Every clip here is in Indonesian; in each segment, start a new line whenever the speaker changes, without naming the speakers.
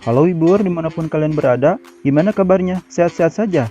Halo Ibur, dimanapun kalian berada, gimana kabarnya? Sehat-sehat saja?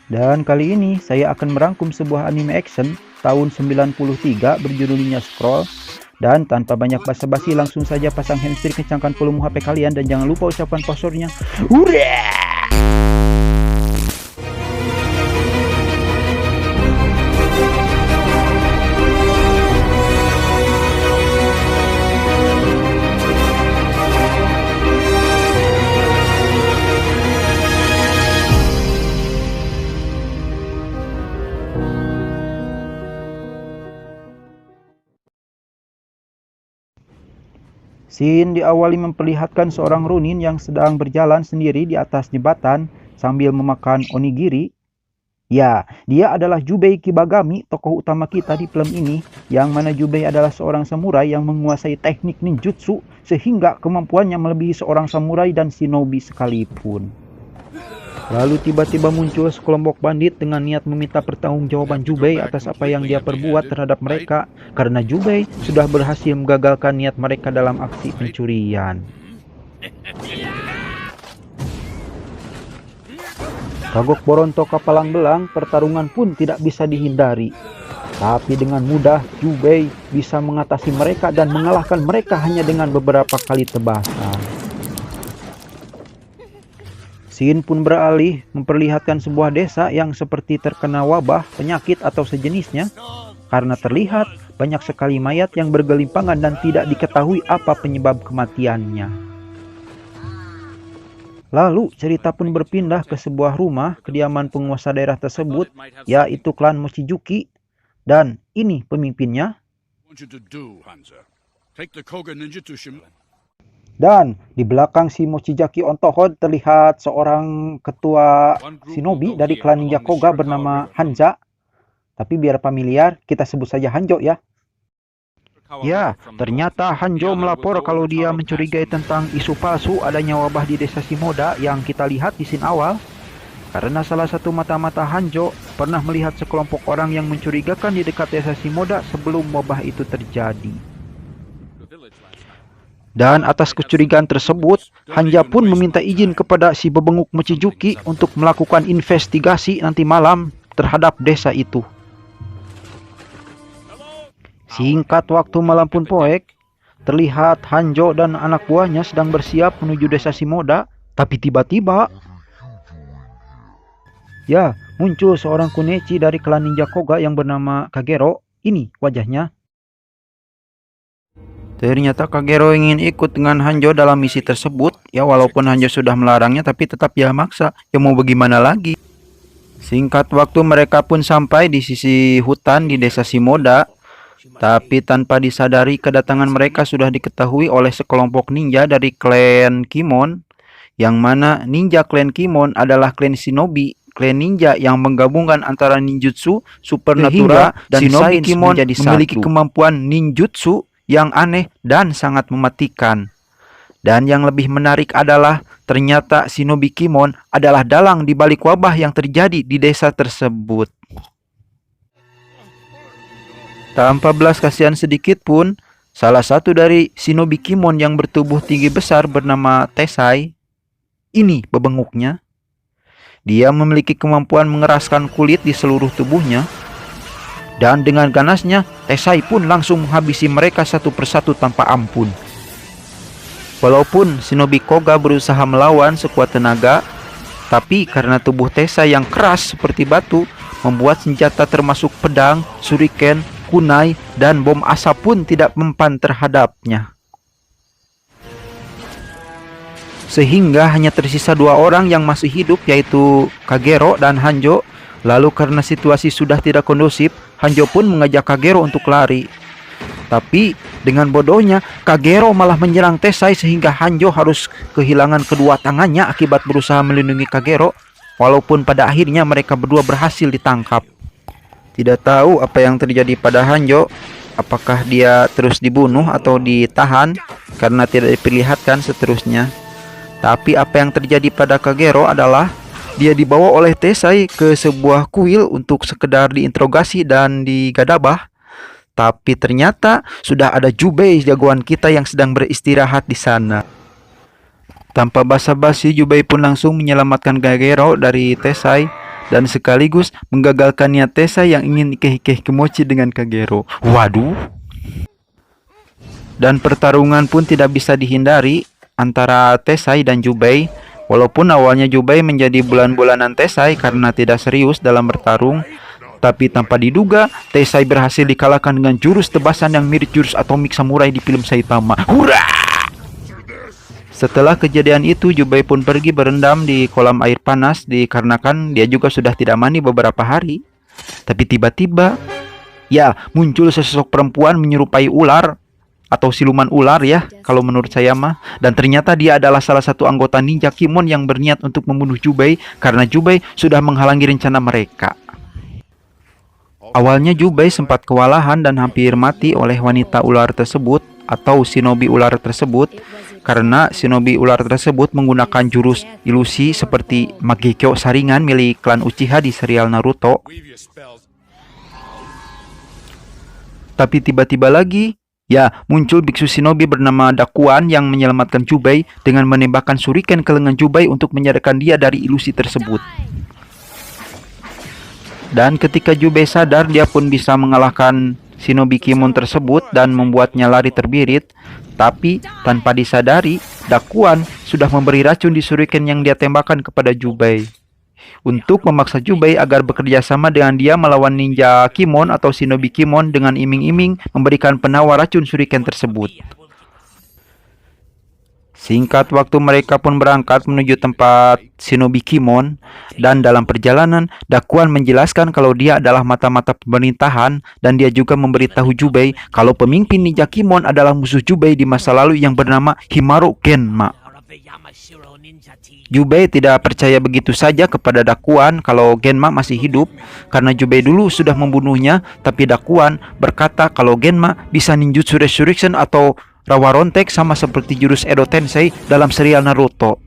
Dan kali ini saya akan merangkum sebuah anime action tahun 93 berjudul Ninja Scroll. Dan tanpa banyak basa-basi langsung saja pasang handsfree, kencangkan volume HP kalian dan jangan lupa ucapan passwordnya. Hurrah! Scene diawali memperlihatkan seorang Ronin yang sedang berjalan sendiri di atas jembatan sambil memakan onigiri. Ya, dia adalah Jubei Kibagami, tokoh utama kita di film ini, yang mana Jubei adalah seorang samurai yang menguasai teknik ninjutsu sehingga kemampuannya melebihi seorang samurai dan shinobi sekalipun. Lalu tiba-tiba muncul sekelompok bandit dengan niat meminta pertanggungjawaban Jubei atas apa yang dia perbuat terhadap mereka, karena Jubei sudah berhasil menggagalkan niat mereka dalam aksi pencurian. Kagok Boronto Kapalang Belang, pertarungan pun tidak bisa dihindari. Tapi dengan mudah Jubei bisa mengatasi mereka dan mengalahkan mereka hanya dengan beberapa kali tebasan. Scene pun beralih memperlihatkan sebuah desa yang seperti terkena wabah, penyakit atau sejenisnya, karena terlihat banyak sekali mayat yang bergelimpangan dan tidak diketahui apa penyebab kematiannya. Lalu cerita pun berpindah ke sebuah rumah kediaman penguasa daerah tersebut, yaitu klan Mochizuki, dan ini pemimpinnya. Dan di belakang si Mochizuki Ontohod terlihat seorang ketua shinobi dari klan ninja Koga bernama Hanja. Tapi biar familiar, kita sebut saja Hanjo ya. Ya, ternyata Hanjo melapor kalau dia mencurigai tentang isu palsu adanya wabah di desa Shimoda yang kita lihat di scene awal. Karena salah satu mata-mata Hanjo pernah melihat sekelompok orang yang mencurigakan di dekat desa Shimoda sebelum wabah itu terjadi. Dan atas kecurigaan tersebut, Hanja pun meminta izin kepada si bebenguk Mochizuki untuk melakukan investigasi nanti malam terhadap desa itu. Singkat waktu malam pun poek, terlihat Hanjo dan anak buahnya sedang bersiap menuju desa Shimoda, tapi tiba-tiba ya, muncul seorang kunechi dari klan ninja Koga yang bernama Kagero. Ini wajahnya. Ternyata Kagero ingin ikut dengan Hanjo dalam misi tersebut. Ya, walaupun Hanjo sudah melarangnya, tapi tetap dia maksa. Ya mau bagaimana lagi. Singkat waktu mereka pun sampai di sisi hutan di desa Shimoda. Tapi tanpa disadari kedatangan mereka sudah diketahui oleh sekelompok ninja dari klan Kimon. Yang mana ninja klan Kimon adalah klan shinobi, klan ninja yang menggabungkan antara ninjutsu, supernatural, dan shinobi Kimon memiliki kemampuan ninjutsu yang aneh dan sangat mematikan. Dan yang lebih menarik adalah ternyata shinobi Kimon adalah dalang di balik wabah yang terjadi di desa tersebut. Tanpa belas kasihan sedikit pun, salah satu dari shinobi Kimon yang bertubuh tinggi besar bernama Tesai, ini bebenguknya. Dia memiliki kemampuan mengeraskan kulit di seluruh tubuhnya. Dan dengan ganasnya, Tesai pun langsung menghabisi mereka satu persatu tanpa ampun. Walaupun shinobi Koga berusaha melawan sekuat tenaga, tapi karena tubuh Tesai yang keras seperti batu, membuat senjata termasuk pedang, shuriken, kunai, dan bom asap pun tidak mempan terhadapnya. Sehingga hanya tersisa dua orang yang masih hidup, yaitu Kagero dan Hanjo. Lalu karena situasi sudah tidak kondusif, Hanjo pun mengajak Kagero untuk lari. Tapi dengan bodohnya, Kagero malah menyerang Tesai sehingga Hanjo harus kehilangan kedua tangannya akibat berusaha melindungi Kagero. Walaupun pada akhirnya mereka berdua berhasil ditangkap. Tidak tahu apa yang terjadi pada Hanjo. Apakah dia terus dibunuh atau ditahan karena tidak diperlihatkan seterusnya. Tapi apa yang terjadi pada Kagero adalah dia dibawa oleh Tesai ke sebuah kuil untuk sekedar diinterogasi dan digadabah. Tapi ternyata sudah ada Jubei jagoan kita yang sedang beristirahat di sana. Tanpa basa-basi, Jubei pun langsung menyelamatkan Kagero dari Tesai dan sekaligus menggagalkan niat Tesai yang ingin ikeh-ikeh Kimochi dengan Kagero. Waduh. Dan pertarungan pun tidak bisa dihindari antara Tesai dan Jubei. Walaupun awalnya Jubei menjadi bulan-bulanan Tesai karena tidak serius dalam bertarung, tapi tanpa diduga, Tesai berhasil dikalahkan dengan jurus tebasan yang mirip jurus atomik samurai di film Saitama. Hurrah! Setelah kejadian itu, Jubei pun pergi berendam di kolam air panas dikarenakan dia juga sudah tidak mandi beberapa hari. Tapi tiba-tiba, ya, muncul sesosok perempuan menyerupai ular atau siluman ular ya, kalau menurut saya mah. Dan ternyata dia adalah salah satu anggota ninja Kimon yang berniat untuk membunuh Jubei karena Jubei sudah menghalangi rencana mereka. Awalnya Jubei sempat kewalahan dan hampir mati oleh wanita ular tersebut atau shinobi ular tersebut karena shinobi ular tersebut menggunakan jurus ilusi seperti Magekyo saringan milik klan Uchiha di serial Naruto. Tapi tiba-tiba lagi, ya, muncul biksu shinobi bernama Dakuan yang menyelamatkan Jubei dengan menembakkan shuriken ke lengan Jubei untuk menyadarkan dia dari ilusi tersebut. Dan ketika Jubei sadar, dia pun bisa mengalahkan shinobi Kimon tersebut dan membuatnya lari terbirit. Tapi tanpa disadari, Dakuan sudah memberi racun di shuriken yang dia tembakkan kepada Jubei untuk memaksa Jubei agar bekerja sama dengan dia melawan ninja Kimon atau shinobi Kimon dengan iming-iming memberikan penawar racun shuriken tersebut. Singkat waktu mereka pun berangkat menuju tempat shinobi Kimon, dan dalam perjalanan Dakuan menjelaskan kalau dia adalah mata-mata pemerintahan dan dia juga memberitahu Jubei kalau pemimpin ninja Kimon adalah musuh Jubei di masa lalu yang bernama Himaru Genma. Jubei tidak percaya begitu saja kepada Dakuan kalau Genma masih hidup karena Jubei dulu sudah membunuhnya, tapi Dakuan berkata kalau Genma bisa ninjutsu resurrection atau rawa rontek sama seperti jurus Edo Tensei dalam serial Naruto.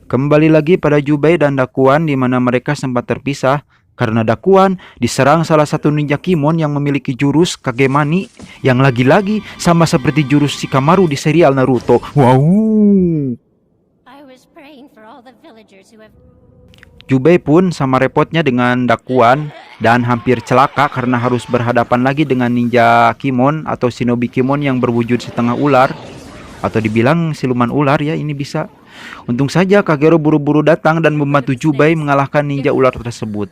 Kembali lagi pada Jubei dan Dakuan di mana mereka sempat terpisah karena Dakuan diserang salah satu ninja Kimon yang memiliki jurus Kagemani yang lagi-lagi sama seperti jurus Shikamaru di serial Naruto. Wow. Jubei pun sama repotnya dengan Dakuan dan hampir celaka karena harus berhadapan lagi dengan ninja Kimon atau shinobi Kimon yang berwujud setengah ular atau dibilang siluman ular ya, ini bisa. Untung saja Kagero buru-buru datang dan membantu Jubei mengalahkan ninja ular tersebut.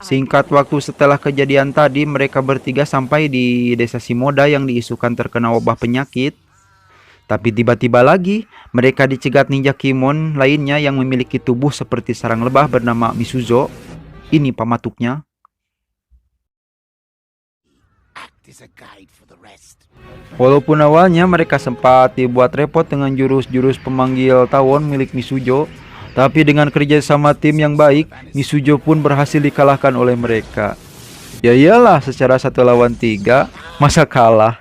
Singkat waktu setelah kejadian tadi, mereka bertiga sampai di desa Shimoda yang diisukan terkena wabah penyakit. Tapi tiba-tiba lagi, mereka dicegat ninja Kimon lainnya yang memiliki tubuh seperti sarang lebah bernama Misuzo. Ini pamatuknya. Walaupun awalnya mereka sempat dibuat repot dengan jurus-jurus pemanggil tawon milik Misuzo, tapi dengan kerja sama tim yang baik, Misuzo pun berhasil dikalahkan oleh mereka. Ya iyalah, secara 1 lawan 3, masa kalah?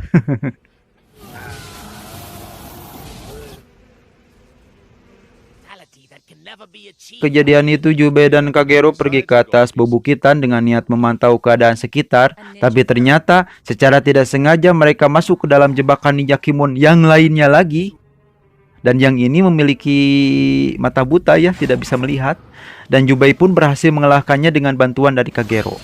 Kejadian itu Jubei dan Kagero pergi ke atas bebukitan dengan niat memantau keadaan sekitar, tapi ternyata secara tidak sengaja mereka masuk ke dalam jebakan ninja Kimon yang lainnya lagi. Dan yang ini memiliki mata buta ya, tidak bisa melihat. Dan Jubei pun berhasil mengalahkannya dengan bantuan dari Kagero.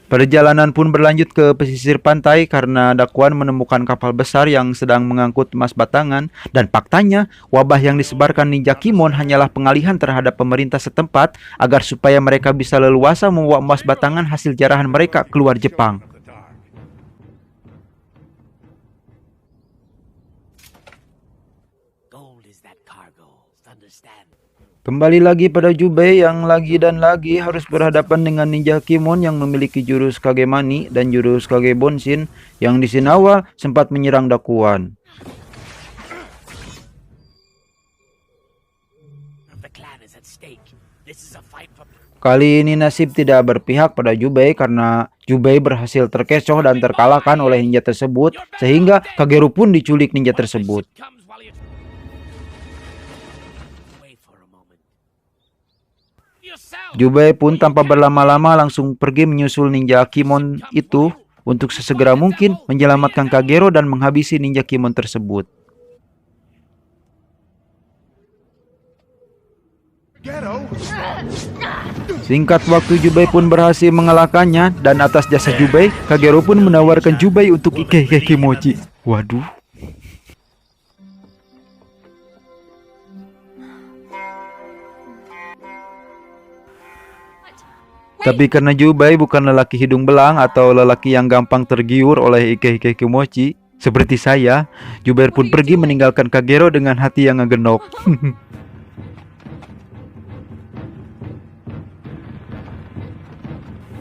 Perjalanan pun berlanjut ke pesisir pantai karena Dakuan menemukan kapal besar yang sedang mengangkut emas batangan, dan faktanya wabah yang disebarkan ninja Kimon hanyalah pengalihan terhadap pemerintah setempat agar supaya mereka bisa leluasa membawa emas batangan hasil jarahan mereka keluar Jepang. Kembali lagi pada Jubei yang lagi dan lagi harus berhadapan dengan ninja Kimon yang memiliki jurus Kagemani dan jurus Kagebonshin yang di Shinawa sempat menyerang Dakuan. Kali ini nasib tidak berpihak pada Jubei karena Jubei berhasil terkecoh dan terkalahkan oleh ninja tersebut, sehingga Kagero pun diculik ninja tersebut. Jubei pun tanpa berlama-lama langsung pergi menyusul ninja Kimon itu untuk sesegera mungkin menyelamatkan Kagero dan menghabisi ninja Kimon tersebut. Singkat waktu Jubei pun berhasil mengalahkannya, dan atas jasa Jubei, Kagero pun menawarkan Jubei untuk Ikeike Kimochi. Waduh. Tapi karena Jubei bukan lelaki hidung belang atau lelaki yang gampang tergiur oleh Ikeike Kimochi seperti saya, Jubei pun pergi meninggalkan Kagero dengan hati yang ngegenok.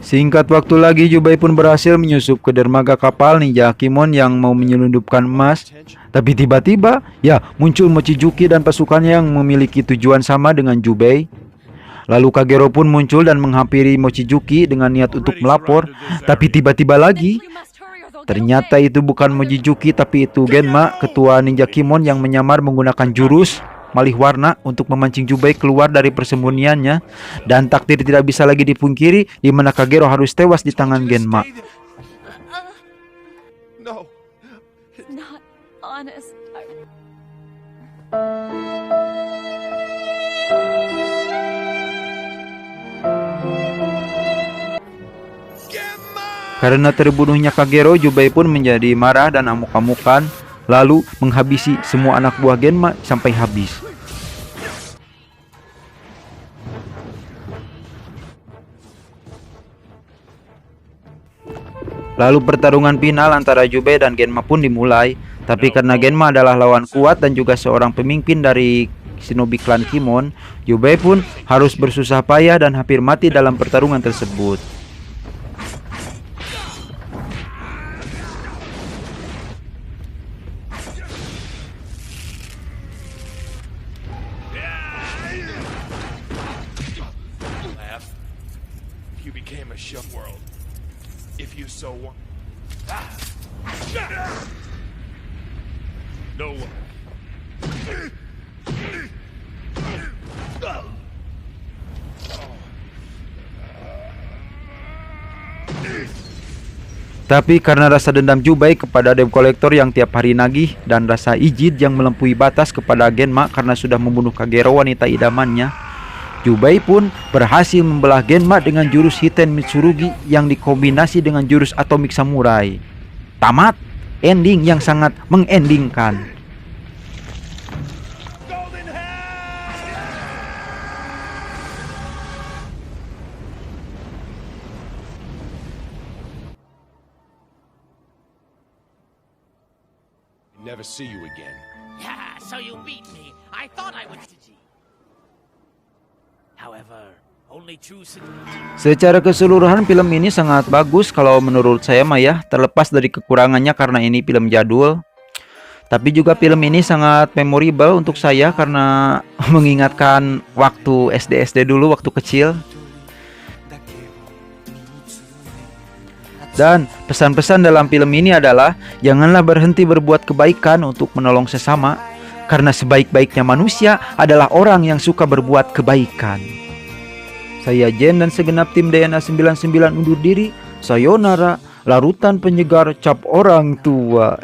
Singkat waktu lagi, Jubei pun berhasil menyusup ke dermaga kapal ninja Kimon yang mau menyelundupkan emas. Tapi tiba-tiba, ya, muncul Mochizuki dan pasukannya yang memiliki tujuan sama dengan Jubei. Lalu Kagero pun muncul dan menghampiri Mochizuki dengan niat untuk melapor. Tapi tiba-tiba lagi, ternyata itu bukan Mochizuki, tapi itu Genma, ketua ninja Kimon yang menyamar menggunakan jurus malih warna untuk memancing Jubei keluar dari persembunyiannya, dan takdir tidak bisa lagi dipungkiri di mana Kagero harus tewas di tangan Genma. Karena terbunuhnya Kagero, Jubei pun menjadi marah dan amuk-amukan, lalu menghabisi semua anak buah Genma sampai habis. Lalu pertarungan final antara Jubei dan Genma pun dimulai. Tapi karena Genma adalah lawan kuat dan juga seorang pemimpin dari shinobi klan Kimon, Jubei pun harus bersusah payah dan hampir mati dalam pertarungan tersebut. Tapi karena rasa dendam Jubei kepada debt collector yang tiap hari nagih, dan rasa ijid yang melampaui batas kepada Genma karena sudah membunuh Kagero wanita idamannya, Jubei pun berhasil membelah Genma dengan jurus Hiten Mitsurugi yang dikombinasi dengan jurus Atomic Samurai. Tamat, ending yang sangat mengendingkan.
Never see you again.
Yeah, so you beat me. I thought I was GG. However, only true.
Secara keseluruhan film ini sangat bagus kalau menurut saya mah ya, terlepas dari kekurangannya karena ini film jadul. Tapi juga film ini sangat memorable untuk saya karena mengingatkan waktu SD dulu, waktu kecil. Dan pesan-pesan dalam film ini adalah janganlah berhenti berbuat kebaikan untuk menolong sesama, karena sebaik-baiknya manusia adalah orang yang suka berbuat kebaikan. Saya Jen dan segenap tim DNA 99 undur diri. Sayonara, larutan penyegar cap orang tua.